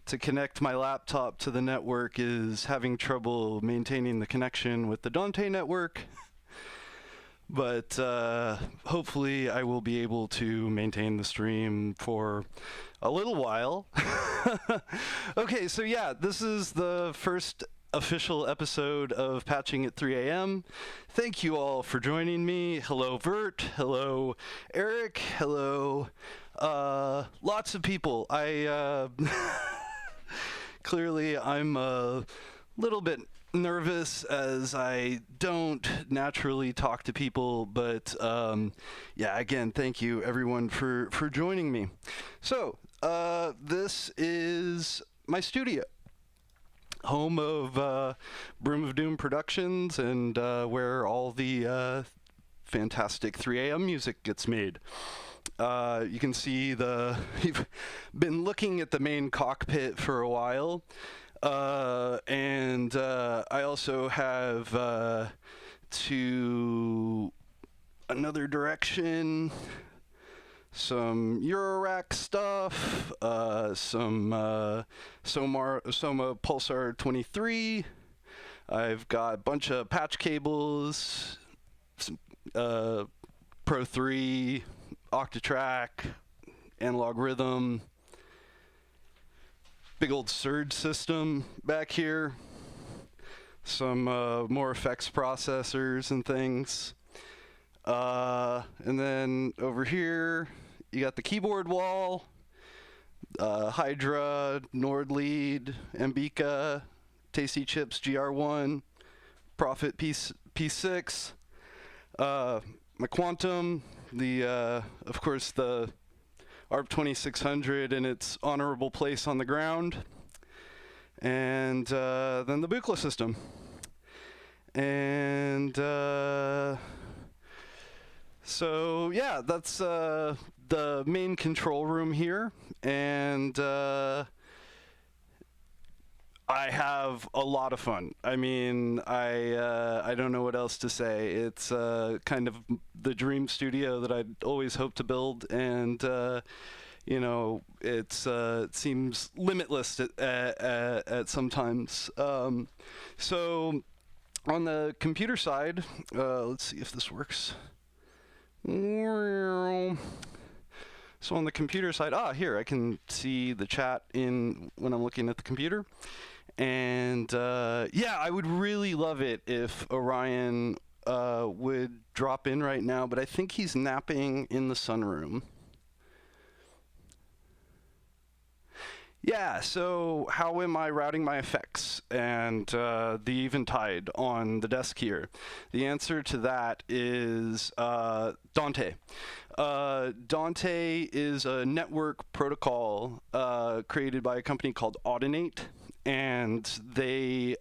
to connect my laptop to the network is having trouble maintaining the connection with the Dante network. But hopefully I will be able to maintain the stream for a little while. Okay, so yeah, this is the first official episode of Patching at 3 a.m. Thank you all for joining me. Hello, Vert. Hello, Eric. Hello, lots of people. Clearly I'm a little bit nervous as I don't naturally talk to people, but yeah, again, thank you everyone for joining me. So this is my studio, home of Broom of Doom Productions, and where all the fantastic 3 a.m. music gets made. You can see you've been looking at the main cockpit for a while. And I also have to another direction some Eurorack stuff, some Soma Pulsar 23. I've got a bunch of patch cables, some Pro 3, Octatrack, analog rhythm. Big old Serge system back here. Some more effects processors and things. And then over here, you got the keyboard wall. Hydra, Nordlead, Ambika, Tasty Chips GR1, Prophet P6. My Quantum, of course, the ARP 2600 in its honorable place on the ground, and then the Buchla system. And so yeah, that's the main control room here, and I have a lot of fun. I mean, I don't know what else to say. It's kind of the dream studio that I'd always hoped to build, and you know, it seems limitless at sometimes. So on the computer side, let's see if this works. So on the computer side, here I can see the chat when I'm looking at the computer. And yeah, I would really love it if Orion would drop in right now, but I think he's napping in the sunroom. Yeah, so how am I routing my effects and the Eventide on the desk here? The answer to that is Dante. Dante is a network protocol created by a company called Audinate, and they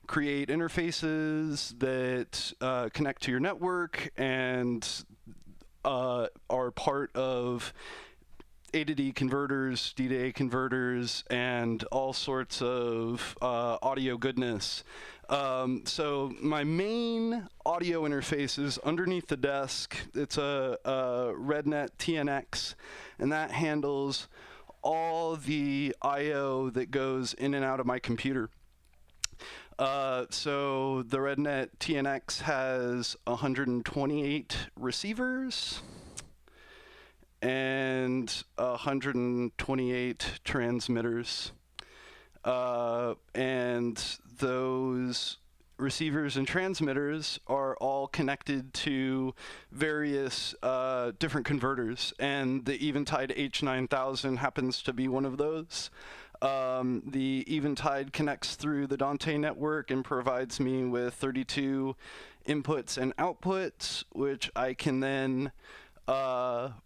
create interfaces that connect to your network and are part of A to D converters, D to A converters, and all sorts of audio goodness. So my main audio interface is underneath the desk. It's a RedNet TNX, and that handles all the I/O that goes in and out of my computer. So the RedNet TNX has 128 receivers and 128 transmitters. And those receivers and transmitters are all connected to various different converters, and the Eventide H9000 happens to be one of those. The Eventide connects through the Dante network and provides me with 32 inputs and outputs, which I can then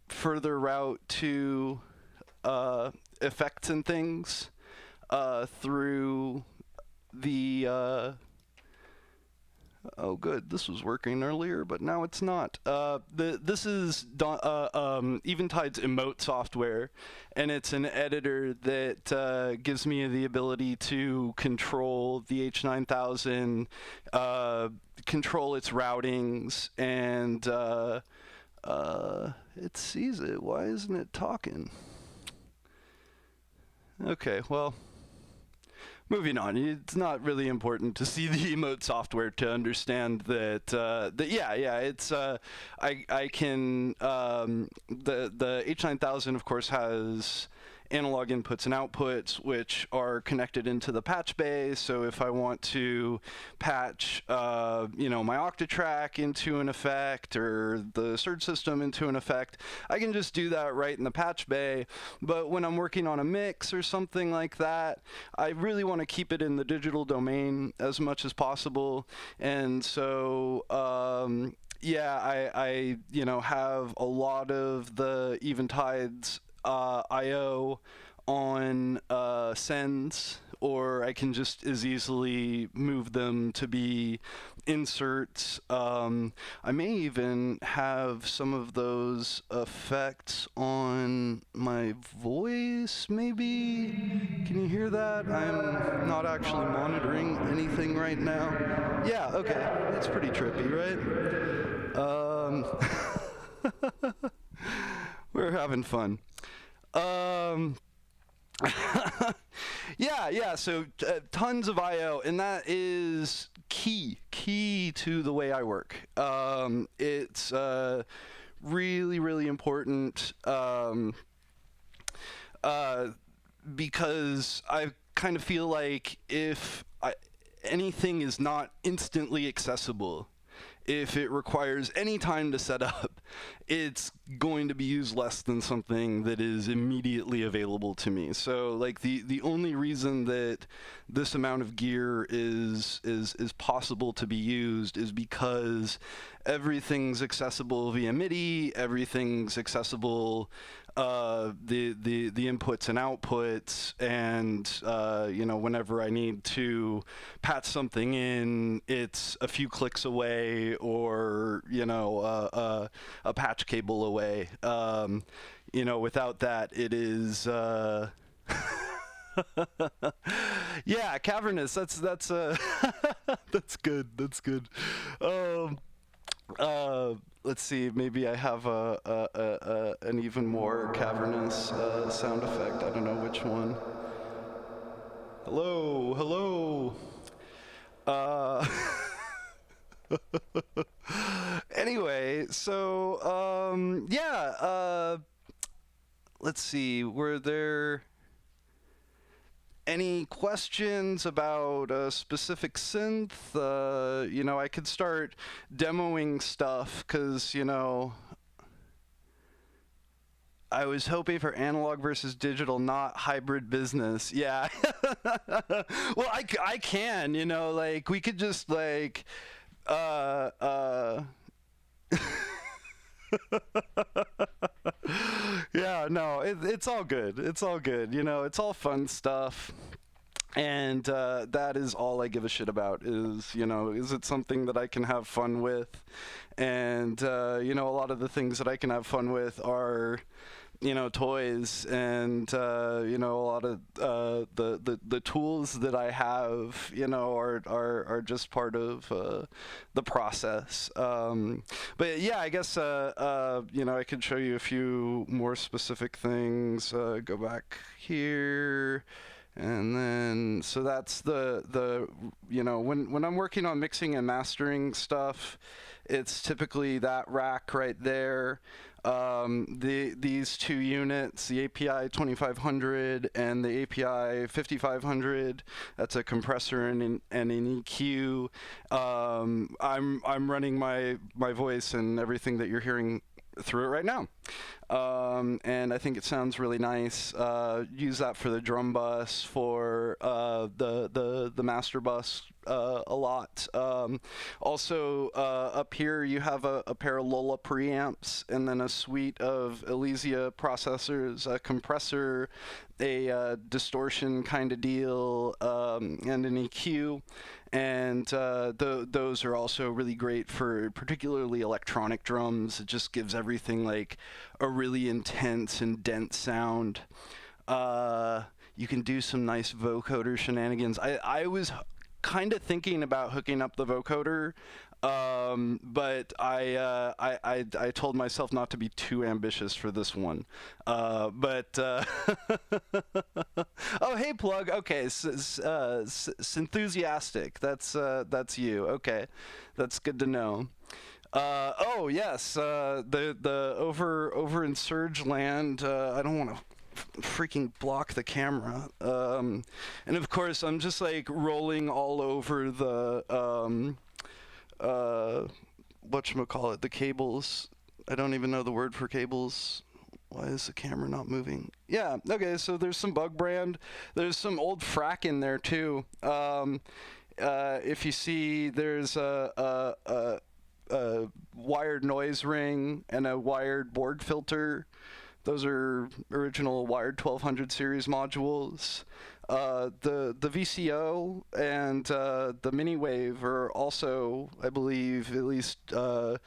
further route to effects and things through the oh good, this was working earlier, but now it's not. This is Eventide's emote software, and it's an editor that gives me the ability to control the H9000, control its routings, and it sees it. Why isn't it talking? Okay, well, moving on. It's not really important to see the emote software to understand that. Yeah, it's I can the H9000 of course has analog inputs and outputs, which are connected into the patch bay. So if I want to patch, my Octatrack into an effect or the Serge system into an effect, I can just do that right in the patch bay. But when I'm working on a mix or something like that, I really want to keep it in the digital domain as much as possible. And so, yeah, I have a lot of the Eventide's I/O on sends, or I can just as easily move them to be inserts. I may even have some of those effects on my voice, maybe? Can you hear that? I'm not actually monitoring anything right now. Yeah, okay. It's pretty trippy, right? We're having fun. Yeah, so tons of I/O, and that is key to the way I work. It's really, really important because I kind of feel like if anything is not instantly accessible, if it requires any time to set up, it's going to be used less than something that is immediately available to me. So like the only reason that this amount of gear is possible to be used is because everything's accessible via MIDI, everything's accessible the inputs and outputs, and whenever I need to patch something in, it's a few clicks away, or a patch cable away. Without that, it is yeah, cavernous. That's that's good. That's good. Let's see. Maybe I have an even more cavernous sound effect. I don't know which one. Hello. Anyway, so yeah. Let's see. Were there any questions about a specific synth? I could start demoing stuff, because, I was hoping for analog versus digital, not hybrid business. Yeah. Well, I can, like, we could just, like, yeah, no, it's all good. It's all good. It's all fun stuff. And that is all I give a shit about is it something that I can have fun with? And, a lot of the things that I can have fun with are, toys, and, a lot of the tools that I have, are just part of the process. But yeah, I guess, I could show you a few more specific things. Go back here. And then, so that's the when I'm working on mixing and mastering stuff, it's typically that rack right there. These two units, the API 2500 and the API 5500, that's a compressor and an EQ. I'm running my voice and everything that you're hearing through it right now. And I think it sounds really nice. Use that for the drum bus, for the master bus a lot. Also, up here you have a pair of Lola preamps, and then a suite of Elysia processors, a compressor, a distortion kind of deal, and an EQ. And those are also really great for particularly electronic drums. It just gives everything like a really intense and dense sound. You can do some nice vocoder shenanigans. I was kind of thinking about hooking up the vocoder, but I told myself not to be too ambitious for this one. Oh, hey, Plug. Okay, enthusiastic. That's you. Okay, that's good to know. Oh yes, the over in Serge land. I don't want to freaking block the camera. And of course, I'm just like rolling all over the whatchamacallit, the cables. I don't even know the word for cables. Why is the camera not moving? Yeah, okay, so there's some Bug Brand. There's some old frack in there too. If you see, there's a wired noise ring and a wired board filter. Those are original wired 1200 series modules. The VCO and the Mini Wave are also, I believe, at least Grant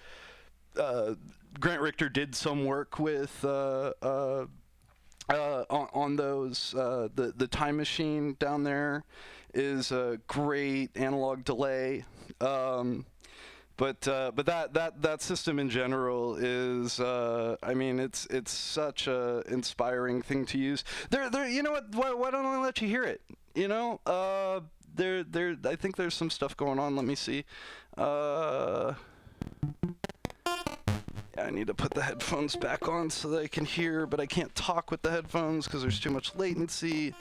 Richter did some work with on those. The Time Machine down there is a great analog delay. But that system in general is, I mean, it's such a inspiring thing to use. You know what? Why don't I let you hear it? You know, I think there's some stuff going on. Let me see. I need to put the headphones back on so that I can hear, but I can't talk with the headphones because there's too much latency.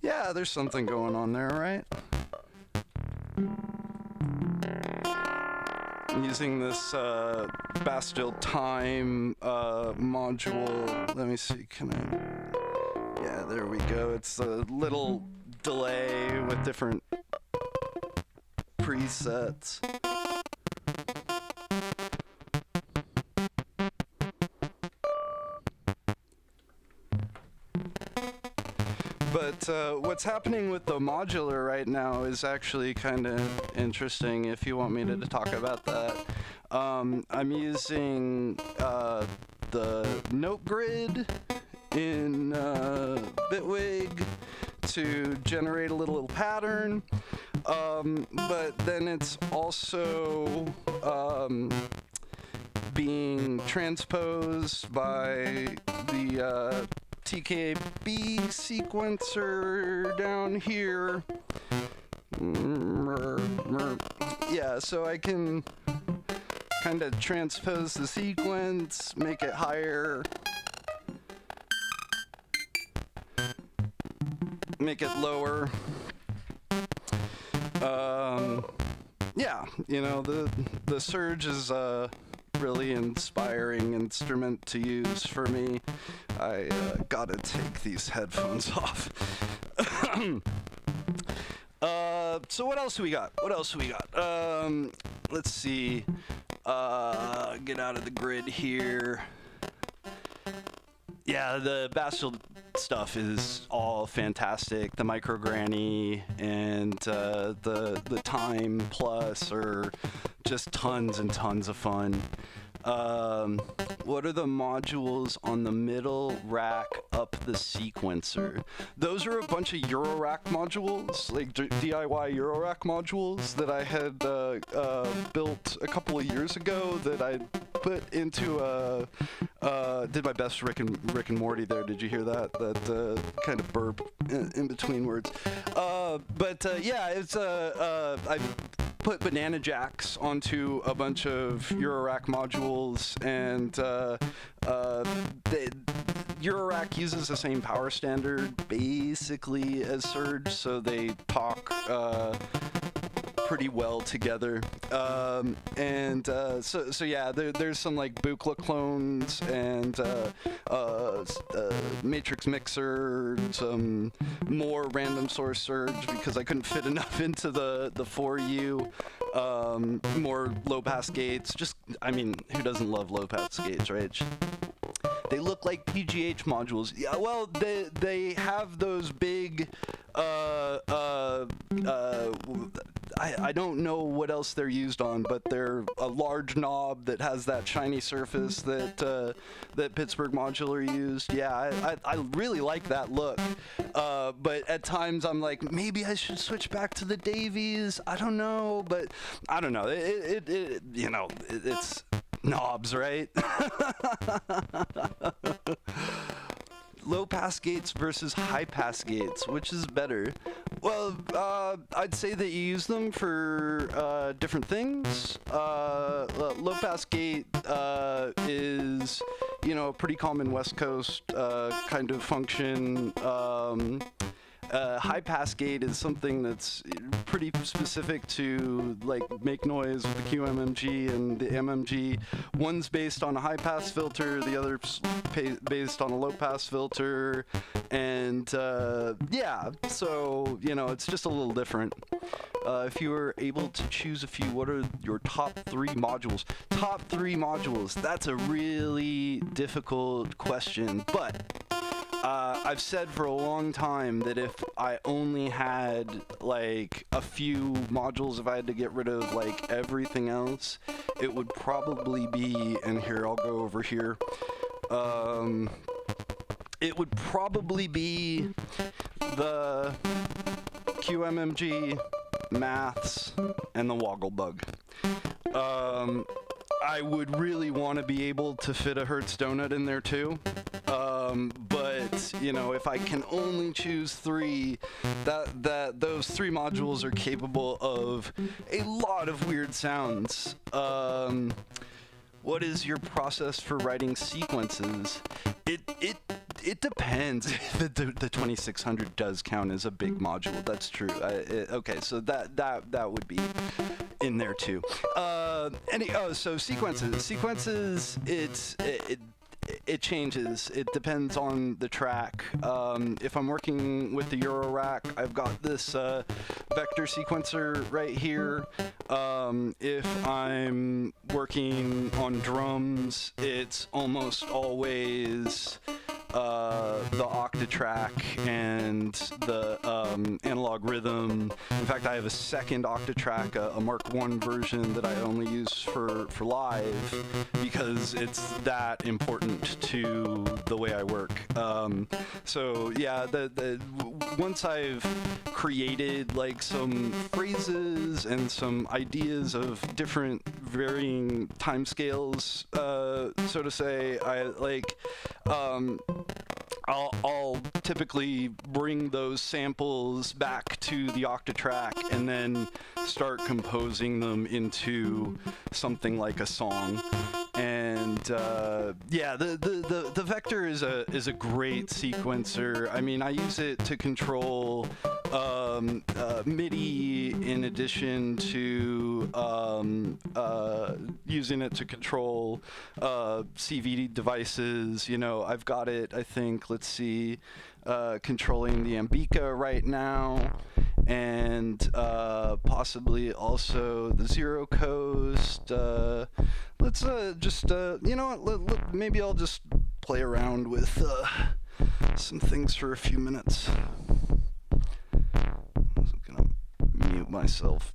Yeah, there's something going on there, right? I'm using this Bastille Time module. Let me see, can I? Yeah, there we go. It's a little delay with different presets. But what's happening with the modular right now is actually kind of interesting if you want me to talk about that. I'm using the note grid in Bitwig to generate a little pattern, but then it's also being transposed by the TKB sequencer down here. Yeah, so I can kind of transpose the sequence, make it higher, make it lower. Yeah, you know, the Serge is a really inspiring instrument to use for me. I gotta take these headphones off. So what else do we got? Let's see. Get out of the grid here. Yeah, the Bastille stuff is all fantastic. The Micro Granny and the Time Plus are just tons and tons of fun. What are the modules on the middle rack up the sequencer? Those are a bunch of Eurorack modules, like DIY Eurorack modules that I had built a couple of years ago that I put into did my best Rick and Morty there. Did you hear that? That kind of burp in between words. Yeah, it's I put banana jacks onto a bunch of Eurorack modules, and Eurorack uses the same power standard basically as Serge, so they talk pretty well together. So yeah, there's some like Buchla clones and Matrix Mixer, some more random source Serge because I couldn't fit enough into the 4U. More low pass gates. Just, I mean, who doesn't love low pass gates, right? They look like PGH modules. Yeah, well, they have those big, I I don't know what else they're used on, but they're a large knob that has that shiny surface that Pittsburgh Modular used. Yeah, I really like that look. But at times I'm like, maybe I should switch back to the Davies. I don't know, but I don't know. It's knobs, right? Low pass gates versus high pass gates, which is better? Well, I'd say that you use them for different things. Low pass gate is, a pretty common West Coast kind of function. High pass gate is something that's pretty specific to like make noise with the QMMG and the MMG. One's based on a high pass filter, the other's based on a low pass filter, and yeah, so it's just a little different. If you were able to choose a few, what are your top 3 modules? Top 3 modules, that's a really difficult question, but I've said for a long time that if I only had like a few modules, if I had to get rid of like everything else, it would probably be, and here, I'll go over here. It would probably be the QMMG, maths, and the Woggle Bug. I would really want to be able to fit a Hertz donut in there too. But if I can only choose 3, those 3 modules are capable of a lot of weird sounds. What is your process for writing sequences? It depends. The 2600 does count as a big module. That's true. Okay, so that would be in there too. So sequences. Sequences. It changes. It depends on the track. If I'm working with the Eurorack, I've got this vector sequencer right here. If I'm working on drums, it's almost always the Octatrack and the analog rhythm. In fact, I have a second Octatrack, a Mark I version that I only use for live because it's that important to the way I work. So yeah, once I've created like some phrases and some ideas of different varying timescales, so to say, I'll typically bring those samples back to the Octatrack and then start composing them into something like a song. And yeah, the Vector is a great sequencer. I mean, I use it to control MIDI in addition to using it to control CVD devices. I've got it, I think, let's see, controlling the Ambika right now, and possibly also the Zero Coast. Let's just, maybe I'll just play around with some things for a few minutes. I'm gonna mute myself.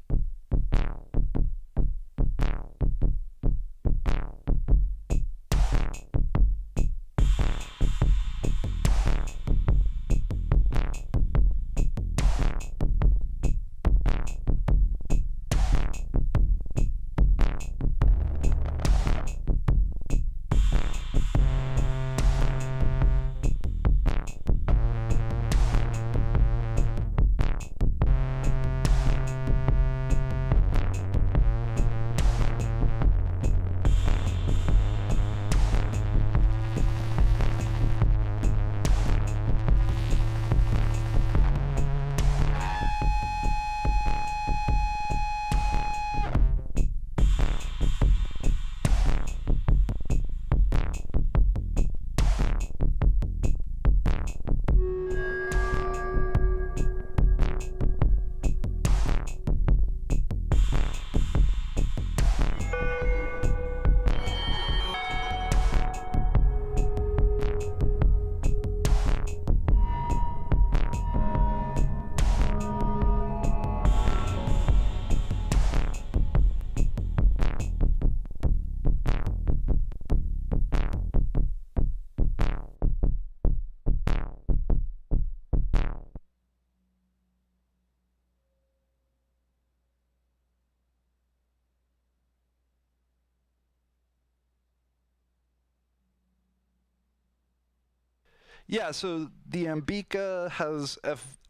Yeah, so the Ambica has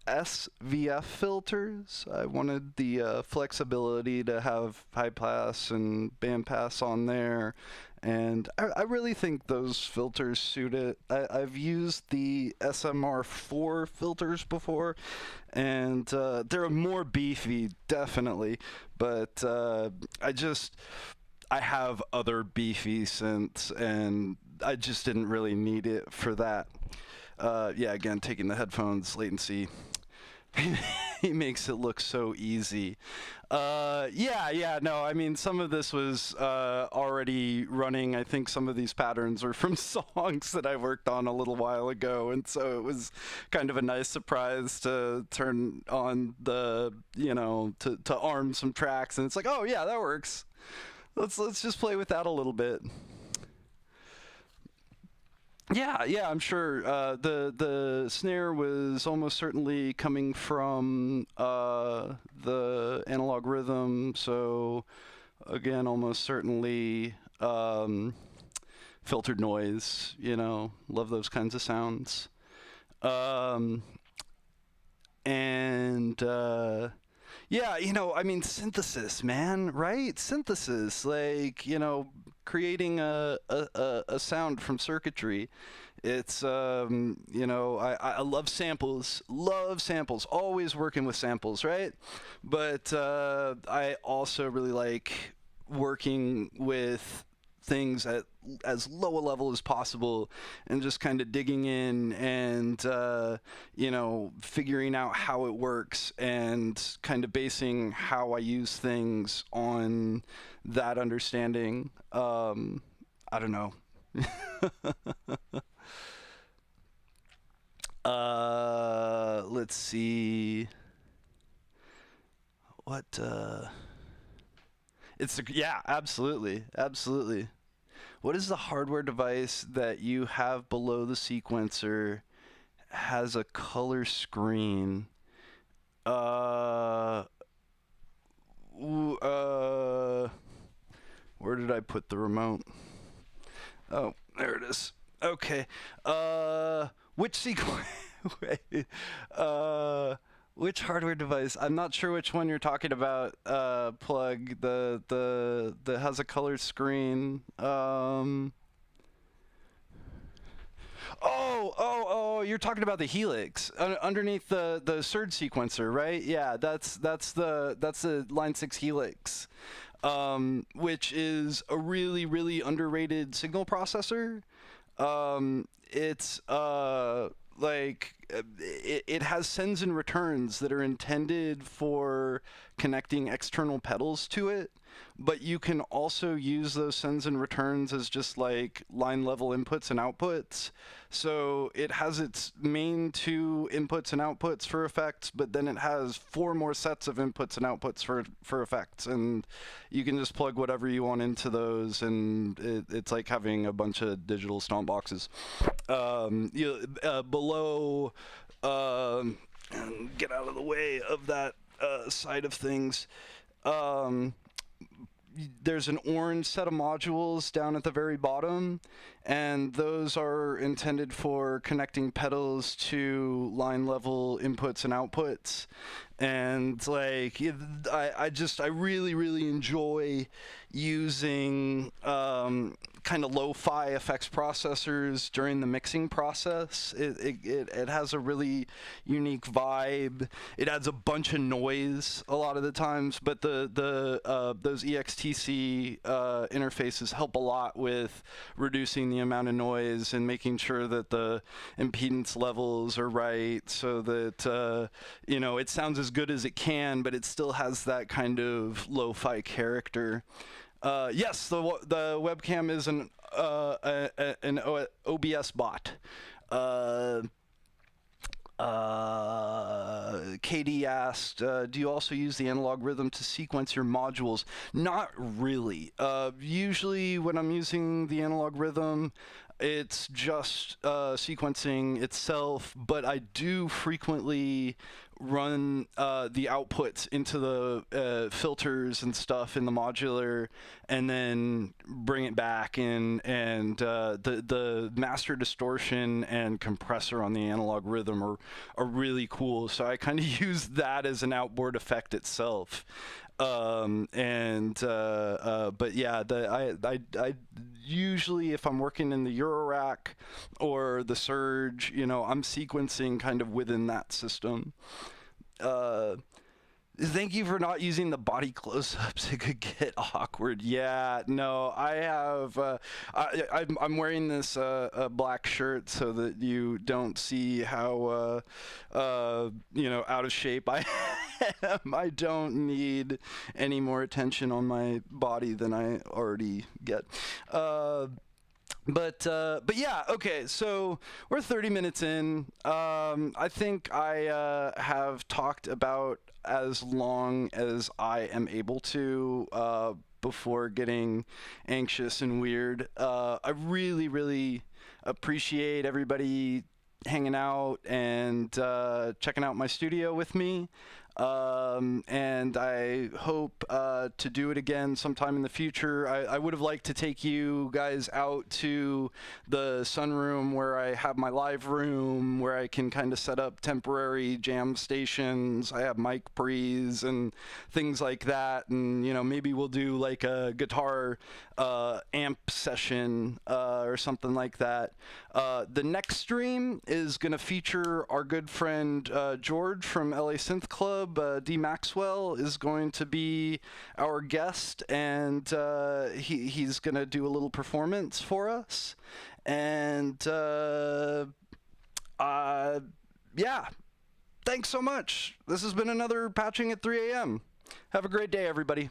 SVF filters. I wanted the flexibility to have high pass and band pass on there. And I really think those filters suit it. I've used the SMR4 filters before, and they're more beefy, definitely. But I have other beefy synths, and I just didn't really need it for that. Yeah, again, taking the headphones latency. He makes it look so easy. Yeah, no, I mean, some of this was already running. I think some of these patterns are from songs that I worked on a little while ago, and so it was kind of a nice surprise to turn on to arm some tracks, and it's like, oh yeah, that works. Let's just play with that a little bit. Yeah, I'm sure. The snare was almost certainly coming from the analog rhythm, so again, almost certainly filtered noise. Love those kinds of sounds. Um, and Yeah, I mean, synthesis, man, right? Synthesis, like, creating a sound from circuitry. It's, I love samples, always working with samples, right? But I also really like working with things at as low a level as possible and just kind of digging in and figuring out how it works and kind of basing how I use things on that understanding. I don't know. Let's see what yeah, absolutely. What is the hardware device that you have below the sequencer has a color screen? Uh, where did I put the remote? Oh, there it is. Okay. Which sequence? Wait. Which hardware device? I'm not sure which one you're talking about. Plug the that has a color screen. Oh! You're talking about the Helix underneath the Serge sequencer, right? Yeah, that's the Line 6 Helix, which is a really really underrated signal processor. It's it has sends and returns that are intended for connecting external pedals to it, but you can also use those sends and returns as just like line level inputs and outputs. So it has its main two inputs and outputs for effects, but then it has four more sets of inputs and outputs for effects, and you can just plug whatever you want into those, and it's like having a bunch of digital stomp boxes. Below, get out of the way of that side of things. There's an orange set of modules down at the very bottom, and those are intended for connecting pedals to line level inputs and outputs. And like, I really really enjoy using kind of lo-fi effects processors during the mixing process. It has a really unique vibe. It adds a bunch of noise a lot of the times, but those EXTC interfaces help a lot with reducing the amount of noise and making sure that the impedance levels are right, so that it sounds as good as it can, but it still has that kind of lo-fi character. Yes, the webcam is an OBS bot. Katie asked, do you also use the analog rhythm to sequence your modules? Not really. Usually when I'm using the analog rhythm, it's just sequencing itself, but I do frequently run the outputs into the filters and stuff in the modular, and then bring it back in. And the master distortion and compressor on the analog rhythm are really cool. So I kind of use that as an outboard effect itself. But yeah, I usually, if I'm working in the Eurorack or the Serge, I'm sequencing kind of within that system. Thank you for not using the body close-ups. It could get awkward. Yeah, no, I have. I'm wearing this black shirt so that you don't see how out of shape I am. I don't need any more attention on my body than I already get. But yeah, okay, so we're 30 minutes in. I think I have talked about as long as I am able to before getting anxious and weird. I really, really appreciate everybody hanging out and checking out my studio with me. And I hope to do it again sometime in the future. I would have liked to take you guys out to the sunroom where I have my live room, where I can kind of set up temporary jam stations. I have mic pre's and things like that. And, maybe we'll do like a guitar amp session or something like that. The next stream is going to feature our good friend George from LA Synth Club. D. Maxwell is going to be our guest, and he's going to do a little performance for us. And yeah, thanks so much. This has been another Patching at 3 a.m. Have a great day, everybody.